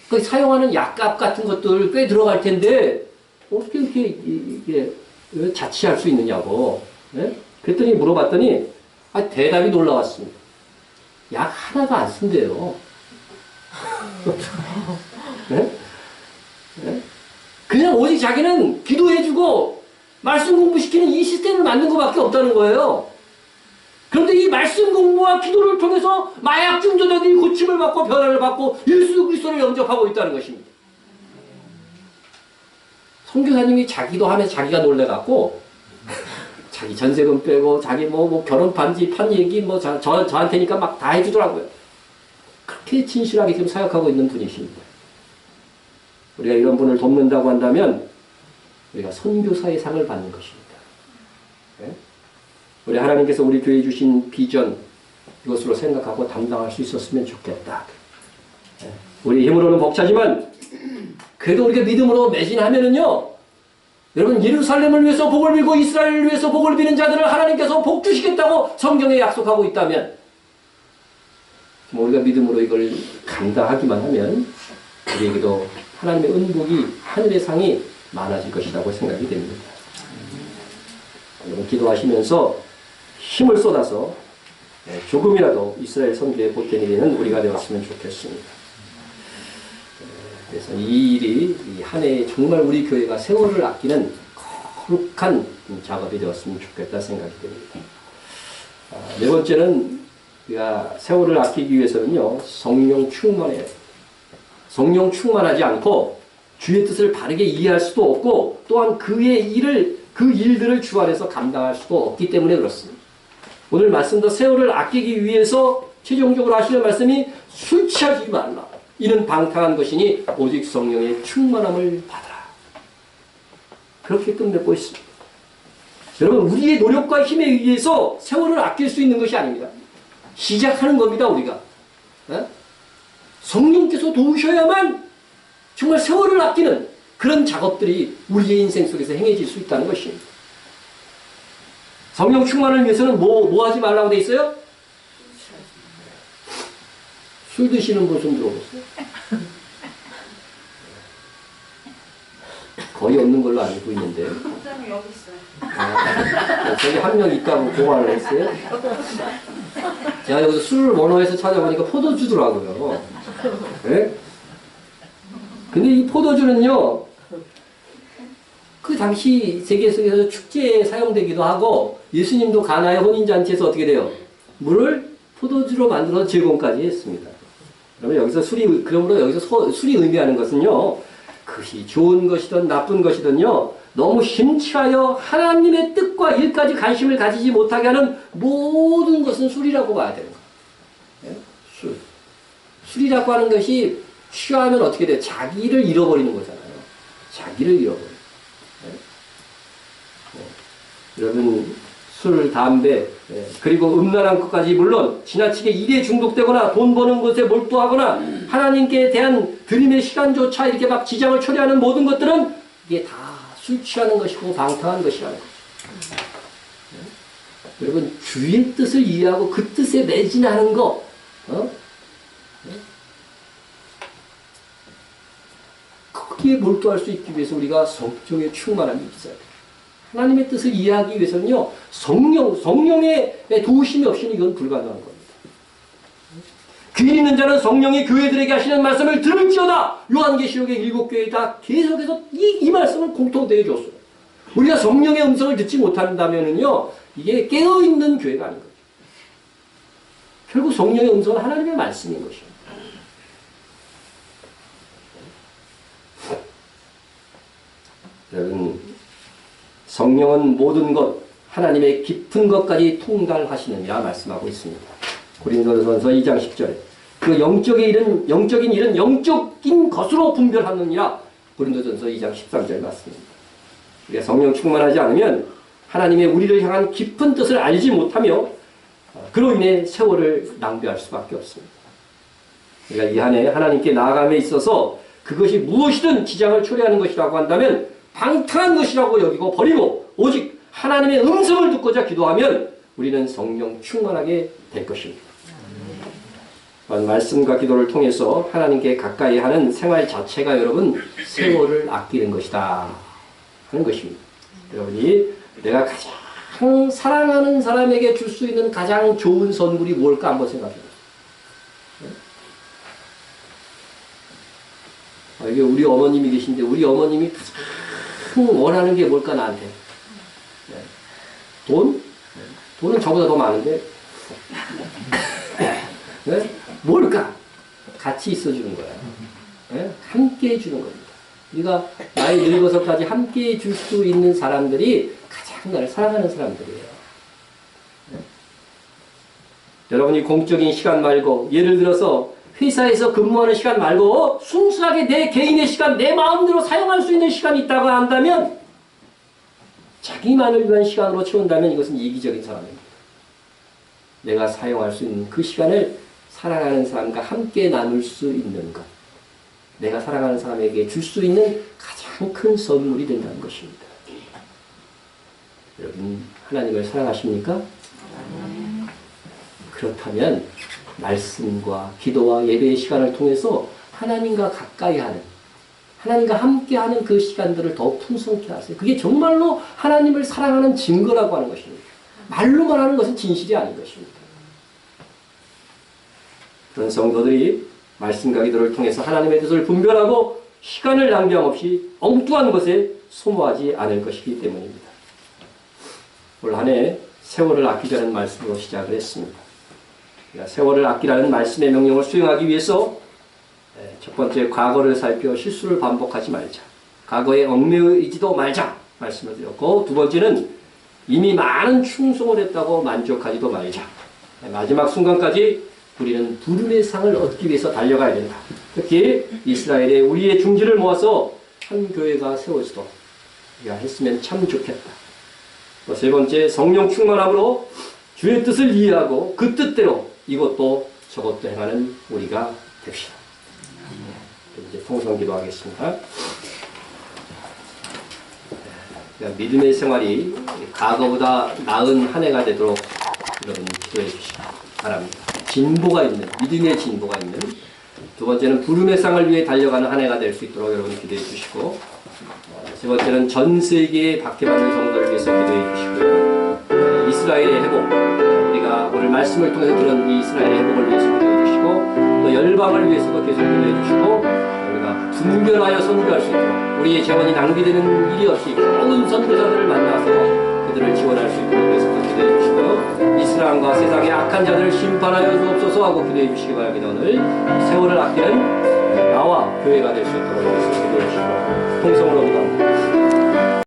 그 사용하는 약값 같은 것들 꽤 들어갈 텐데 어떻게 이렇게 이게 자취할 수 있느냐고. 예? 그랬더니 물어봤더니 대답이 놀라웠습니다. 약 하나도 안 쓴대요. 예? 예? 그냥 오직 자기는 기도해주고 말씀 공부시키는 이 시스템을 만든 것밖에 없다는 거예요. 그런데 이 말씀 공부와 기도를 통해서 마약 중독자들이 고침을 받고 변화를 받고 예수 그리스도를 영접하고 있다는 것입니다. 선교사님이 자기도 하면서 자기가 놀래갖고 자기 전세금 빼고 자기 뭐 결혼 반지 판 얘기 저한테니까 막 다 해주더라고요. 그렇게 진실하게 지금 사역하고 있는 분이십니다. 우리가 이런 분을 돕는다고 한다면 우리가 선교사의 상을 받는 것입니다. 네? 우리 하나님께서 우리 교회에 주신 비전 이것으로 생각하고 담당할 수 있었으면 좋겠다. 네? 우리 힘으로는 벅차지만 그래도 우리가 믿음으로 매진하면은요, 여러분 예루살렘을 위해서 복을 빌고 이스라엘을 위해서 복을 비는 자들을 하나님께서 복 주시겠다고 성경에 약속하고 있다면, 우리가 믿음으로 이걸 감당하기만 하면 우리에게도 하나님의 은복이 하늘의 상이 많아질 것이라고 생각이 됩니다. 여러분 기도하시면서 힘을 쏟아서 조금이라도 이스라엘 선교에 보탬이 되는 우리가 되었으면 좋겠습니다. 그래서 이 일이 한 해에 정말 우리 교회가 세월을 아끼는 거룩한 작업이 되었으면 좋겠다 생각이 됩니다. 네 번째는 우리가 세월을 아끼기 위해서는요, 성령 충만해야 돼요. 성령 충만하지 않고 주의 뜻을 바르게 이해할 수도 없고 또한 그 일들을 주 안에서 감당할 수도 없기 때문에 그렇습니다. 오늘 말씀도 세월을 아끼기 위해서 최종적으로 하시는 말씀이 술 취하지 말라. 이는 방탕한 것이니 오직 성령의 충만함을 받아라. 그렇게 끝맺고 있습니다. 여러분 우리의 노력과 힘에 의해서 세월을 아낄 수 있는 것이 아닙니다. 시작하는 겁니다. 우리가. 성령께서 도우셔야만 정말 세월을 아끼는 그런 작업들이 우리의 인생 속에서 행해질 수 있다는 것입니다. 성령 충만을 위해서는 뭐 하지 말라고 돼 있어요? 술 드시는 분 좀 들어보세요. 거의 없는 걸로 알고 있는데. 목사님 여기 있어요. 저기 한 명 있다고 보고를 했어요. 제가 여기서 술을 원어에서 찾아보니까 포도주더라고요. 네? 근데 이 포도주는요, 그 당시 세계 속에서 축제에 사용되기도 하고, 예수님도 가나의 혼인잔치에서 어떻게 돼요? 물을 포도주로 만들어서 제공까지 했습니다. 그러면 여기서 그러므로 여기서 술이 의미하는 것은요, 그것이 좋은 것이든 나쁜 것이든요, 너무 심취하여 하나님의 뜻과 일까지 관심을 가지지 못하게 하는 모든 것은 술이라고 봐야 되는 거예요. 술. 술이라고 하는 것이 취하면 어떻게 돼요? 자기를 잃어버리는 거잖아요. 자기를 잃어버려요. 여러분, 술, 담배, 그리고 음란한 것까지 물론 지나치게 일에 중독되거나 돈 버는 것에 몰두하거나 하나님께 대한 드림의 시간조차 이렇게 막 지장을 초래하는 모든 것들은 이게 다 술 취하는 것이고 방탕한 것이라는 거죠. 여러분, 주의 뜻을 이해하고 그 뜻에 매진하는 거, 거기에 몰두할 수 있기 위해서 우리가 성령의 충만함이 있어야 돼요. 하나님의 뜻을 이해하기 위해서는요, 성령의 도우심이 없이는 이건 불가능한 겁니다. 귀 있는 자는 성령이 교회들에게 하시는 말씀을 들을지어다. 요한계시록의 7교회에 다 계속해서 이 말씀을 공통되게 줬어요. 우리가 성령의 음성을 듣지 못한다면은요, 이게 깨어있는 교회가 아닌 거죠. 결국 성령의 음성은 하나님의 말씀인 것이에요. 여러분, 성령은 모든 것, 하나님의 깊은 것까지 통달하시느니라 말씀하고 있습니다. 고린도전서 2장 10절에 그 영적인 일은 영적인 것으로 분별하느니라. 고린도전서 2장 13절 맞습니다. 우리가 성령 충만하지 않으면 하나님의 우리를 향한 깊은 뜻을 알지 못하며 그로 인해 세월을 낭비할 수밖에 없습니다. 우리가 이 한 해 하나님께 나아감에 있어서 그것이 무엇이든 지장을 초래하는 것이라고 한다면 방탕한 것이라고 여기고 버리고 오직 하나님의 음성을 듣고자 기도하면 우리는 성령 충만하게 될 것입니다. 말씀과 기도를 통해서 하나님께 가까이 하는 생활 자체가 여러분 세월을 아끼는 것이다 하는 것입니다. 여러분이 내가 가장 사랑하는 사람에게 줄 수 있는 가장 좋은 선물이 뭘까 한번 생각해 보세요. 이게 우리 어머님이 계신데 우리 어머님이 가장 원하는 게 뭘까 나한테? 돈? 돈은 저보다 더 많은데 네? 뭘까? 같이 있어주는 거야. 네? 함께 해주는 겁니다. 우리가 나이 늙어서까지 함께 해줄 수 있는 사람들이 가장 나를 사랑하는 사람들이에요. 네? 여러분이 공적인 시간 말고 예를 들어서 회사에서 근무하는 시간 말고 순수하게 내 개인의 시간, 내 마음대로 사용할 수 있는 시간이 있다고 한다면 자기만을 위한 시간으로 채운다면 이것은 이기적인 사람입니다. 내가 사용할 수 있는 그 시간을 사랑하는 사람과 함께 나눌 수 있는 것. 내가 사랑하는 사람에게 줄 수 있는 가장 큰 선물이 된다는 것입니다. 여러분, 하나님을 사랑하십니까? 그렇다면 말씀과 기도와 예배의 시간을 통해서 하나님과 가까이 하는, 하나님과 함께하는 그 시간들을 더 풍성케 하세요. 그게 정말로 하나님을 사랑하는 증거라고 하는 것입니다. 말로만 하는 것은 진실이 아닌 것입니다. 그런 성도들이 말씀과 기도를 통해서 하나님의 뜻을 분별하고 시간을 낭비함 없이 엉뚱한 것에 소모하지 않을 것이기 때문입니다. 올 한 해 세월을 아끼자는 말씀으로 시작을 했습니다. 세월을 아끼라는 말씀의 명령을 수행하기 위해서 첫 번째 과거를 살펴 실수를 반복하지 말자. 과거에 얽매이지도 말자 말씀을 드렸고, 두 번째는 이미 많은 충성을 했다고 만족하지도 말자. 마지막 순간까지 우리는 부름의 상을 얻기 위해서 달려가야 된다. 특히 이스라엘에 우리의 중지를 모아서 한 교회가 세워지도록 우리가 했으면 참 좋겠다. 또 세 번째, 성령 충만함으로 주의 뜻을 이해하고 그 뜻대로 이것도 저것도 행하는 우리가 됩시다. 이제 통성 기도하겠습니다. 믿음의 생활이 과거보다 나은 한 해가 되도록 여러분 기도해 주시기 바랍니다. 진보가 있는, 믿음의 진보가 있는. 두 번째는 부름의 상을 위해 달려가는 한 해가 될 수 있도록 여러분 기도해 주시고, 세 번째는 전 세계에 박해받는 성도를 위해서 기도해 주시고요. 이스라엘의 회복, 우리가 오늘 말씀을 통해서 들은 이 이스라엘의 회복을 위해서 기도해 주시고, 또 열방을 위해서도 계속 기도해 주시고, 우리가 분별하여 선교할 수 있도록 우리의 재원이 낭비되는 일이 없이 좋은 선교사들을 만나서 그들을 지원할 수 있도록 계속 기도해 주시고, 이스라엘과 세상의 악한 자들을 심판하여 주옵소서 하고 기도해 주시기 바랍니다. 오늘 세월을 아끼는 나와 교회가 될 수 있도록 기도해 주시고 통성으로 기도합니다.